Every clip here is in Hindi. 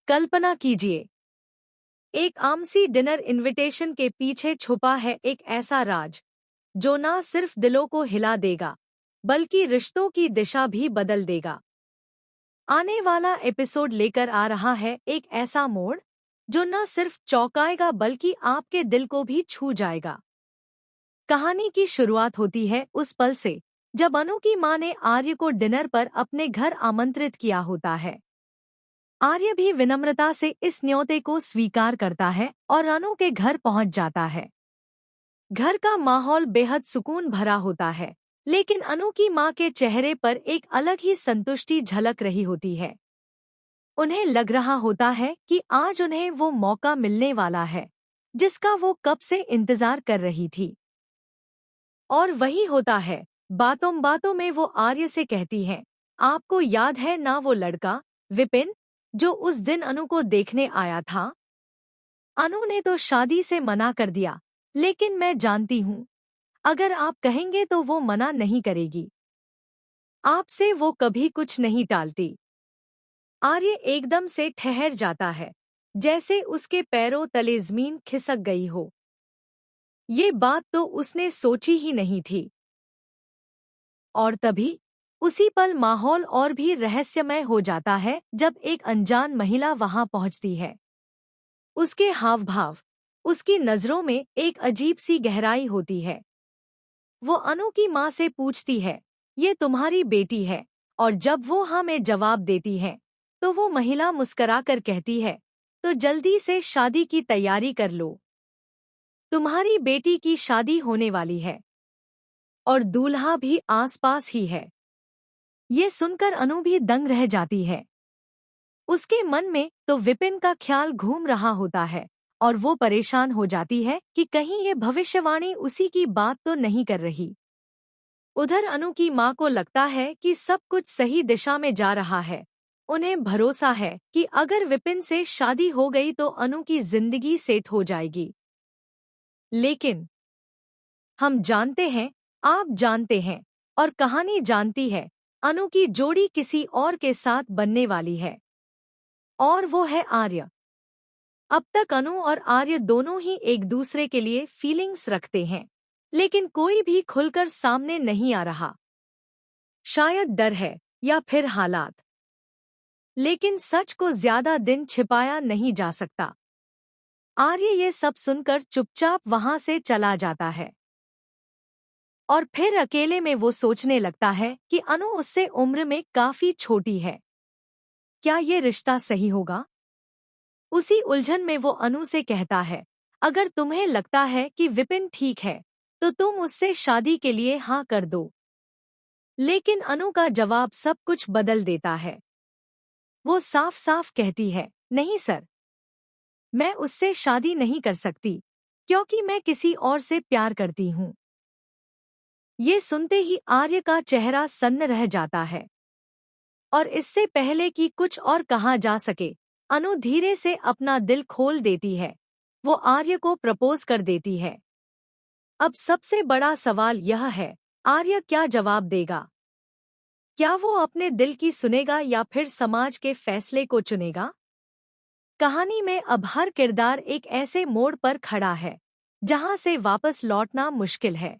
कल्पना कीजिए, एक आमसी डिनर इनविटेशन के पीछे छुपा है एक ऐसा राज जो ना सिर्फ दिलों को हिला देगा बल्कि रिश्तों की दिशा भी बदल देगा। आने वाला एपिसोड लेकर आ रहा है एक ऐसा मोड़ जो न सिर्फ चौंकाएगा बल्कि आपके दिल को भी छू जाएगा। कहानी की शुरुआत होती है उस पल से जब अनु की मां ने आर्य को डिनर पर अपने घर आमंत्रित किया होता है। आर्य भी विनम्रता से इस न्योते को स्वीकार करता है और अनु के घर पहुंच जाता है। घर का माहौल बेहद सुकून भरा होता है, लेकिन अनु की मां के चेहरे पर एक अलग ही संतुष्टि झलक रही होती है। उन्हें लग रहा होता है कि आज उन्हें वो मौका मिलने वाला है जिसका वो कब से इंतजार कर रही थी। और वही होता है, बातों बातों में वो आर्य से कहती है, आपको याद है ना वो लड़का विपिन जो उस दिन अनु को देखने आया था? अनु ने तो शादी से मना कर दिया, लेकिन मैं जानती हूँ अगर आप कहेंगे तो वो मना नहीं करेगी। आपसे वो कभी कुछ नहीं टालती। आर्य एकदम से ठहर जाता है, जैसे उसके पैरों तले जमीन खिसक गई हो। ये बात तो उसने सोची ही नहीं थी। और तभी उसी पल माहौल और भी रहस्यमय हो जाता है जब एक अनजान महिला वहां पहुंचती है। उसके हाव भाव, उसकी नजरों में एक अजीब सी गहराई होती है। वो अनु की मां से पूछती है, ये तुम्हारी बेटी है? और जब वो हाँ में जवाब देती है तो वो महिला मुस्कराकर कहती है, तो जल्दी से शादी की तैयारी कर लो, तुम्हारी बेटी की शादी होने वाली है और दूल्हा भी आसपास ही है। ये सुनकर अनु भी दंग रह जाती है। उसके मन में तो विपिन का ख्याल घूम रहा होता है और वो परेशान हो जाती है कि कहीं ये भविष्यवाणी उसी की बात तो नहीं कर रही। उधर अनु की मां को लगता है कि सब कुछ सही दिशा में जा रहा है। उन्हें भरोसा है कि अगर विपिन से शादी हो गई तो अनु की जिंदगी सेट हो जाएगी। लेकिन हम जानते हैं, आप जानते हैं और कहानी जानती है, अनु की जोड़ी किसी और के साथ बनने वाली है और वो है आर्य। अब तक अनु और आर्य दोनों ही एक दूसरे के लिए फीलिंग्स रखते हैं, लेकिन कोई भी खुलकर सामने नहीं आ रहा। शायद डर है या फिर हालात, लेकिन सच को ज्यादा दिन छिपाया नहीं जा सकता। आर्य ये सब सुनकर चुपचाप वहां से चला जाता है और फिर अकेले में वो सोचने लगता है कि अनु उससे उम्र में काफी छोटी है। क्या ये रिश्ता सही होगा? उसी उलझन में वो अनु से कहता है, अगर तुम्हें लगता है कि विपिन ठीक है तो तुम उससे शादी के लिए हाँ कर दो। लेकिन अनु का जवाब सब कुछ बदल देता है। वो साफ साफ कहती है, नहीं सर, मैं उससे शादी नहीं कर सकती क्योंकि मैं किसी और से प्यार करती हूँ। ये सुनते ही आर्य का चेहरा सन्न रह जाता है और इससे पहले कि कुछ और कहा जा सके, अनु धीरे से अपना दिल खोल देती है। वो आर्य को प्रपोज कर देती है। अब सबसे बड़ा सवाल यह है, आर्य क्या जवाब देगा? क्या वो अपने दिल की सुनेगा या फिर समाज के फैसले को चुनेगा? कहानी में अब हर किरदार एक ऐसे मोड़ पर खड़ा है जहां से वापस लौटना मुश्किल है।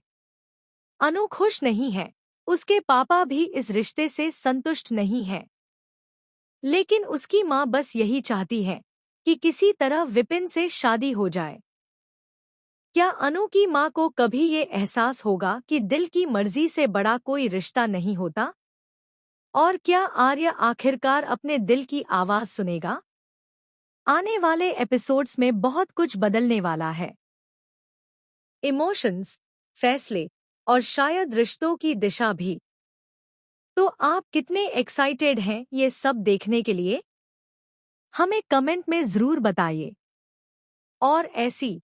अनु खुश नहीं है, उसके पापा भी इस रिश्ते से संतुष्ट नहीं हैं। लेकिन उसकी मां बस यही चाहती है कि किसी तरह विपिन से शादी हो जाए। क्या अनु की मां को कभी ये एहसास होगा कि दिल की मर्जी से बड़ा कोई रिश्ता नहीं होता? और क्या आर्य आखिरकार अपने दिल की आवाज सुनेगा? आने वाले एपिसोड्स में बहुत कुछ बदलने वाला है। इमोशंस, फैसले और शायद रिश्तों की दिशा भी। तो आप कितने एक्साइटेड हैं ये सब देखने के लिए? हमें कमेंट में जरूर बताइए। और ऐसी